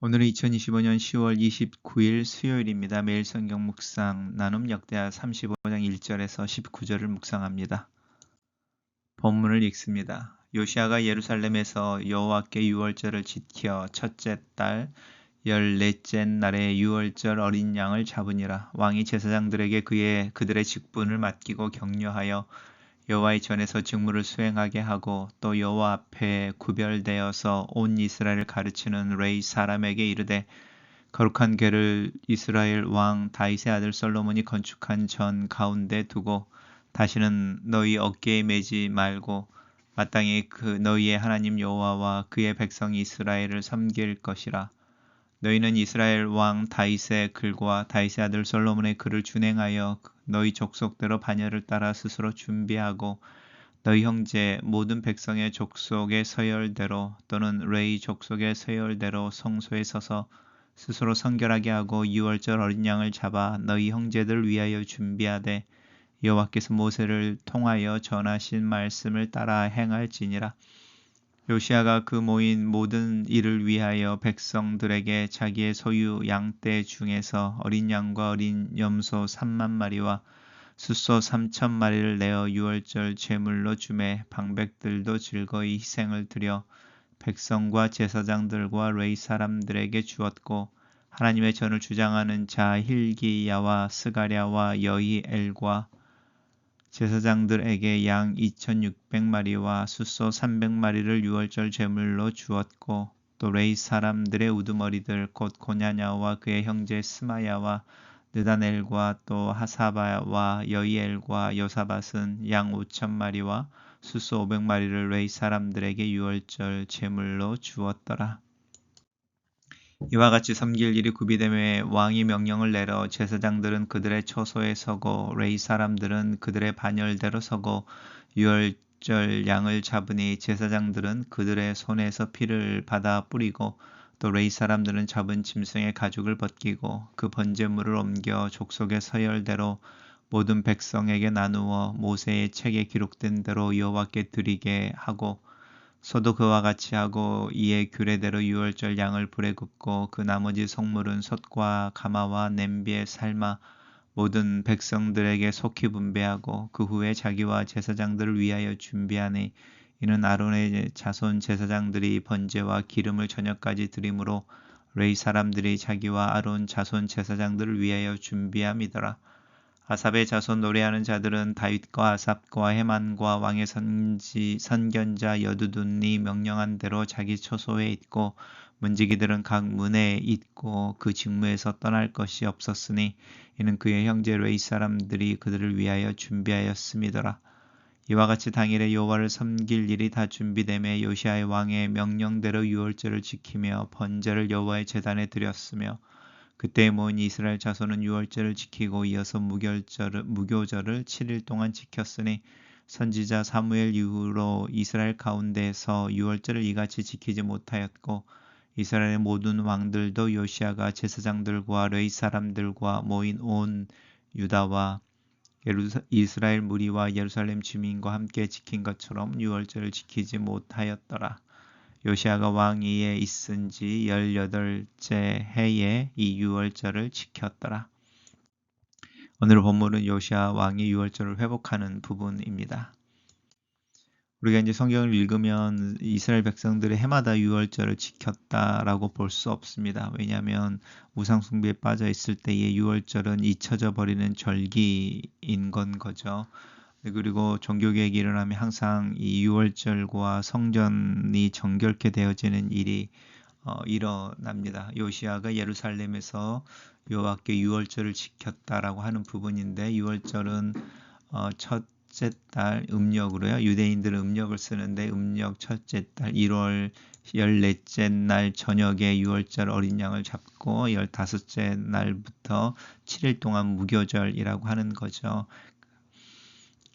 오늘은 2025년 10월 29일 수요일입니다. 매일 성경 묵상 나눔 역대하 35장 1절에서 19절을 묵상합니다. 본문을 읽습니다. 요시아가 예루살렘에서 여호와께 유월절을 지켜 첫째 달 14째 날에 유월절 어린 양을 잡으니라. 왕이 제사장들에게 그들의 직분을 맡기고 격려하여 여호와의 전에서 직무를 수행하게 하고 또 여호와 앞에 구별되어서 온 이스라엘을 가르치는 레위 사람에게 이르되 거룩한 궤를 이스라엘 왕 다윗의 아들 솔로몬이 건축한 전 가운데 두고 다시는 너희 어깨에 매지 말고 마땅히 너희의 하나님 여호와와 그의 백성 이스라엘을 섬길 것이라. 너희는 이스라엘 왕 다윗의 글과 다윗의 아들 솔로몬의 글을 준행하여 너희 족속대로 반열을 따라 스스로 준비하고 너희 형제 모든 백성의 족속의 서열대로 또는 레위 족속의 서열대로 성소에 서서 스스로 성결하게 하고 유월절 어린 양을 잡아 너희 형제들 위하여 준비하되 여호와께서 모세를 통하여 전하신 말씀을 따라 행할지니라. 요시아가 그 모인 모든 일을 위하여 백성들에게 자기의 소유 양떼 중에서 어린 양과 어린 염소 3만 마리와 숫소 3천 마리를 내어 유월절 제물로 주매 방백들도 즐거이 희생을 드려 백성과 제사장들과 레위 사람들에게 주었고 하나님의 전을 주장하는 자 hil기야와 스가랴와 여히엘과 제사장들에게 양 2,600마리와 숫소 300마리를 유월절 제물로 주었고 또 레위 사람들의 우두머리들 곧 고냐냐와 그의 형제 스마야와 느다넬과 또 하사바와 여히엘과 요사밧은 양 5,000마리와 숫소 500마리를 레위 사람들에게 유월절 제물로 주었더라. 이와 같이 섬길 일이 구비됨에 왕이 명령을 내려 제사장들은 그들의 처소에 서고 레위 사람들은 그들의 반열대로 서고 유월절 양을 잡으니 제사장들은 그들의 손에서 피를 받아 뿌리고 또 레위 사람들은 잡은 짐승의 가죽을 벗기고 그 번제물을 옮겨 족속의 서열대로 모든 백성에게 나누어 모세의 책에 기록된 대로 여호와께 드리게 하고 소도 그와 같이 하고 이에 규례대로 유월절 양을 불에 굽고 그 나머지 속물은 솥과 가마와 냄비에 삶아 모든 백성들에게 속히 분배하고 그 후에 자기와 제사장들을 위하여 준비하니 이는 아론의 자손 제사장들이 번제와 기름을 저녁까지 드림으로 레위 사람들이 자기와 아론 자손 제사장들을 위하여 준비함이더라. 아삽의 자손 노래하는 자들은 다윗과 아삽과 헤만과 왕의 선견자 여두둔이 명령한 대로 자기 처소에 있고 문지기들은 각 문에 있고 그 직무에서 떠날 것이 없었으니 이는 그의 형제 레위 사람들이 그들을 위하여 준비하였음이더라. 이와 같이 당일에 여호와를 섬길 일이 다 준비되매 요시아의 왕의 명령대로 유월절을 지키며 번제를 여호와의 제단에 드렸으며 그때 모인 이스라엘 자손은 유월절을 지키고 이어서 무교절을 7일 동안 지켰으니 선지자 사무엘 이후로 이스라엘 가운데서 유월절을 이같이 지키지 못하였고 이스라엘의 모든 왕들도 요시아가 제사장들과 레위 사람들과 모인 온 유다와 이스라엘 무리와 예루살렘 주민과 함께 지킨 것처럼 유월절을 지키지 못하였더라. 요시아가 왕위에 있은 지 18째 해에 이 유월절을 지켰더라. 오늘 본문은 요시아 왕이 유월절을 회복하는 부분입니다. 우리가 이제 성경을 읽으면 이스라엘 백성들이 해마다 유월절을 지켰다라고 볼 수 없습니다. 왜냐하면 우상 숭배에 빠져 있을 때의 유월절은 잊혀져 버리는 절기인 건 거죠. 그리고 종교개혁이 일어나면 항상 이 유월절과 성전이 정결케 되어지는 일이 일어납니다. 요시아가 예루살렘에서 여호와께 유월절을 지켰다라고 하는 부분인데 유월절은 첫째 달 음력으로요. 유대인들은 음력을 쓰는데 음력 첫째 달 1월 14째 날 저녁에 유월절 어린 양을 잡고 15째 날부터 7일 동안 무교절이라고 하는 거죠.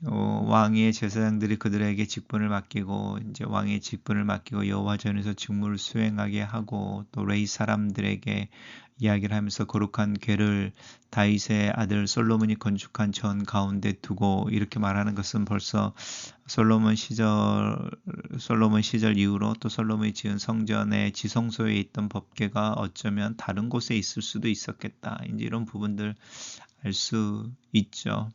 왕의 제사장들이 그들에게 직분을 맡기고 이제 왕의 직분을 맡기고 여호와 전에서 직무를 수행하게 하고 또 레위 사람들에게 이야기를 하면서 거룩한 궤를 다윗의 아들 솔로몬이 건축한 전 가운데 두고 이렇게 말하는 것은 벌써 솔로몬 시절 이후로 또 솔로몬이 지은 성전의 지성소에 있던 법궤가 어쩌면 다른 곳에 있을 수도 있었겠다. 이제 이런 부분들 알 수 있죠.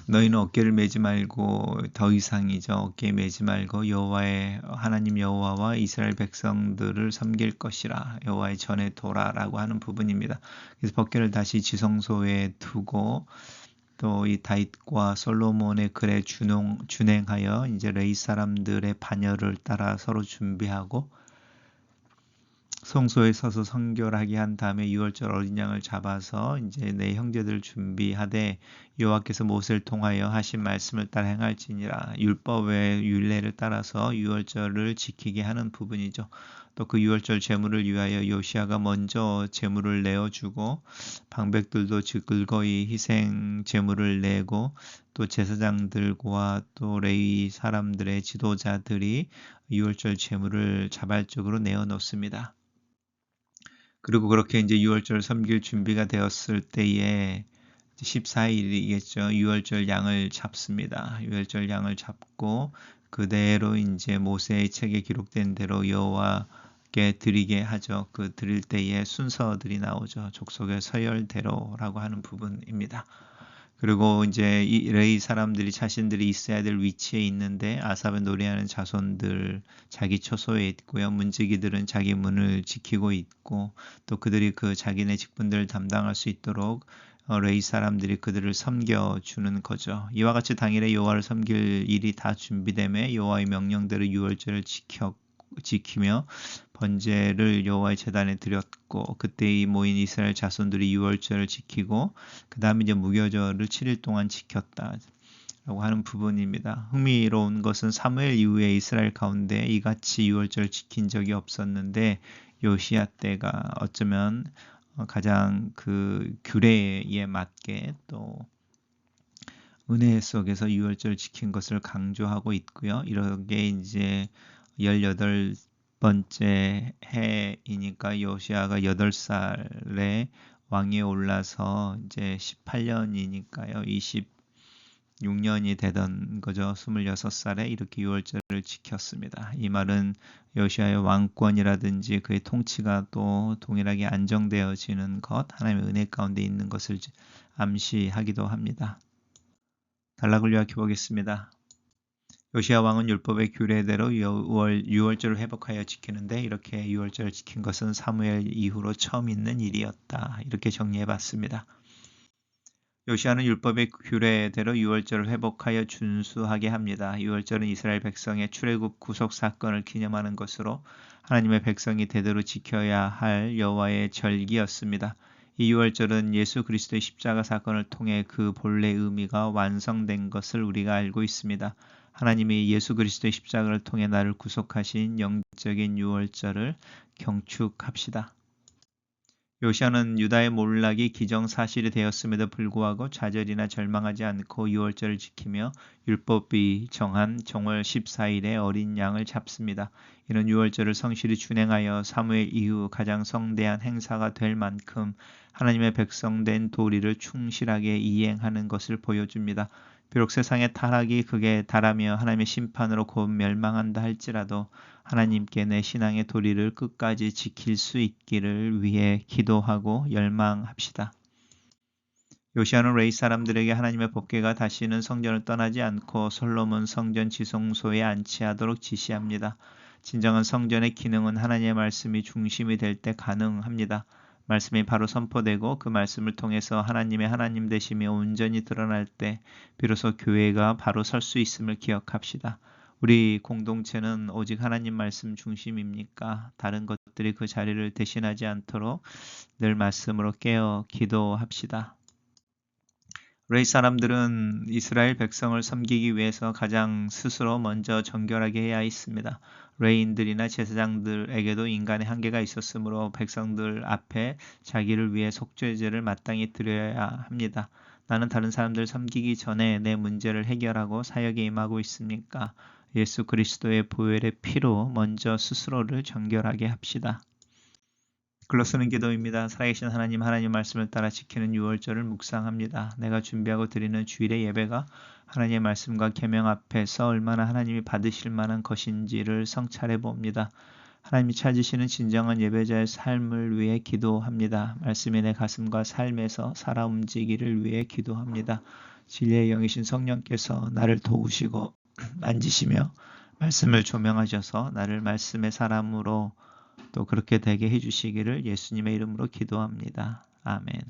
너희는 어깨를 매지 말고 더 이상이죠. 어깨에 매지 말고 여호와의 하나님 여호와와 이스라엘 백성들을 섬길 것이라. 여호와의 전에 도라라고 하는 부분입니다. 그래서 법궤를 다시 지성소에 두고 또 이 다윗과 솔로몬의 글에 준행하여 이제 레위 사람들의 반열을 따라 서로 준비하고 성소에 서서 성결하게 한 다음에 유월절 어린 양을 잡아서 이제 내 형제들 준비하되 여호와께서 모세를 통하여 하신 말씀을 따라 행할지니라. 율법의 율례를 따라서 유월절을 지키게 하는 부분이죠. 또 그 유월절 제물을 위하여 요시아가 먼저 제물을 내어주고 방백들도 즐거이 희생 제물을 내고 또 제사장들과 또 레위 사람들의 지도자들이 유월절 제물을 자발적으로 내어놓습니다. 그리고 그렇게 이제 6월절 섬길 준비가 되었을 때에 14일이겠죠. 6월절 양을 잡습니다. 6월절 양을 잡고 그대로 이제 모세의 책에 기록된 대로 여호와께 드리게 하죠. 그 드릴 때에 순서들이 나오죠. 족속의 서열대로라고 하는 부분입니다. 그리고 이제 이 레위 사람들이 자신들이 있어야 될 위치에 있는데 아삽의 노래하는 자손들 자기 처소에 있고요. 문지기들은 자기 문을 지키고 있고 또 그들이 그 자기네 직분들을 담당할 수 있도록 레위 사람들이 그들을 섬겨주는 거죠. 이와 같이 당일에 여호와를 섬길 일이 다 준비되며 여호와의 명령대로 유월절을 지키며 번제를 여호와의 제단에 드렸고 그때 이 모인 이스라엘 자손들이 유월절을 지키고 그 다음에 이제 무교절을 7일 동안 지켰다. 라고 하는 부분입니다. 흥미로운 것은 사무엘 이후에 이스라엘 가운데 이같이 유월절을 지킨 적이 없었는데 요시야 때가 어쩌면 가장 그 규례에 맞게 또 은혜 속에서 유월절을 지킨 것을 강조하고 있고요. 이렇게 이제 18번째 해이니까 요시아가 8살에 왕위에 올라서 이제 18년이니까요. 26년이 되던 거죠. 26살에 이렇게 유월절을 지켰습니다. 이 말은 요시아의 왕권이라든지 그의 통치가 또 동일하게 안정되어지는 것, 하나님의 은혜 가운데 있는 것을 암시하기도 합니다. 단락을 요약해 보겠습니다. 요시야 왕은 율법의 규례대로 유월절을 회복하여 지키는데 이렇게 유월절을 지킨 것은 사무엘 이후로 처음 있는 일이었다. 이렇게 정리해 봤습니다. 요시야는 율법의 규례대로 유월절을 회복하여 준수하게 합니다. 유월절은 이스라엘 백성의 출애굽 구속 사건을 기념하는 것으로 하나님의 백성이 대대로 지켜야 할 여호와의 절기였습니다. 이 유월절은 예수 그리스도의 십자가 사건을 통해 그 본래 의미가 완성된 것을 우리가 알고 있습니다. 하나님이 예수 그리스도의 십자가를 통해 나를 구속하신 영적인 유월절을 경축합시다. 요시아는 유다의 몰락이 기정사실이 되었음에도 불구하고 좌절이나 절망하지 않고 유월절을 지키며 율법이 정한 정월 14일에 어린 양을 잡습니다. 이는 유월절을 성실히 준행하여 사무엘 이후 가장 성대한 행사가 될 만큼 하나님의 백성된 도리를 충실하게 이행하는 것을 보여줍니다. 비록 세상의 타락이 극에 달하며 하나님의 심판으로 곧 멸망한다 할지라도 하나님께 내 신앙의 도리를 끝까지 지킬 수 있기를 위해 기도하고 열망합시다. 요시아는 레위 사람들에게 하나님의 법궤가 다시는 성전을 떠나지 않고 솔로몬 성전 지성소에 안치하도록 지시합니다. 진정한 성전의 기능은 하나님의 말씀이 중심이 될 때 가능합니다. 말씀이 바로 선포되고 그 말씀을 통해서 하나님의 하나님 되심이 온전히 드러날 때 비로소 교회가 바로 설 수 있음을 기억합시다. 우리 공동체는 오직 하나님 말씀 중심입니까? 다른 것들이 그 자리를 대신하지 않도록 늘 말씀으로 깨어 기도합시다. 레위 사람들은 이스라엘 백성을 섬기기 위해서 가장 스스로 먼저 정결하게 해야 했습니다. 레위인들이나 제사장들에게도 인간의 한계가 있었으므로 백성들 앞에 자기를 위해 속죄제를 마땅히 드려야 합니다. 나는 다른 사람들 섬기기 전에 내 문제를 해결하고 사역에 임하고 있습니까? 예수 그리스도의 보혈의 피로 먼저 스스로를 정결하게 합시다. 글로 쓰는 기도입니다. 살아계신 하나님 말씀을 따라 지키는 유월절을 묵상합니다. 내가 준비하고 드리는 주일의 예배가 하나님의 말씀과 계명 앞에서 얼마나 하나님이 받으실 만한 것인지를 성찰해 봅니다. 하나님이 찾으시는 진정한 예배자의 삶을 위해 기도합니다. 말씀이 내 가슴과 삶에서 살아 움직이기를 위해 기도합니다. 진리의 영이신 성령께서 나를 도우시고 만지시며 말씀을 조명하셔서 나를 말씀의 사람으로 또 그렇게 되게 해주시기를 예수님의 이름으로 기도합니다. 아멘.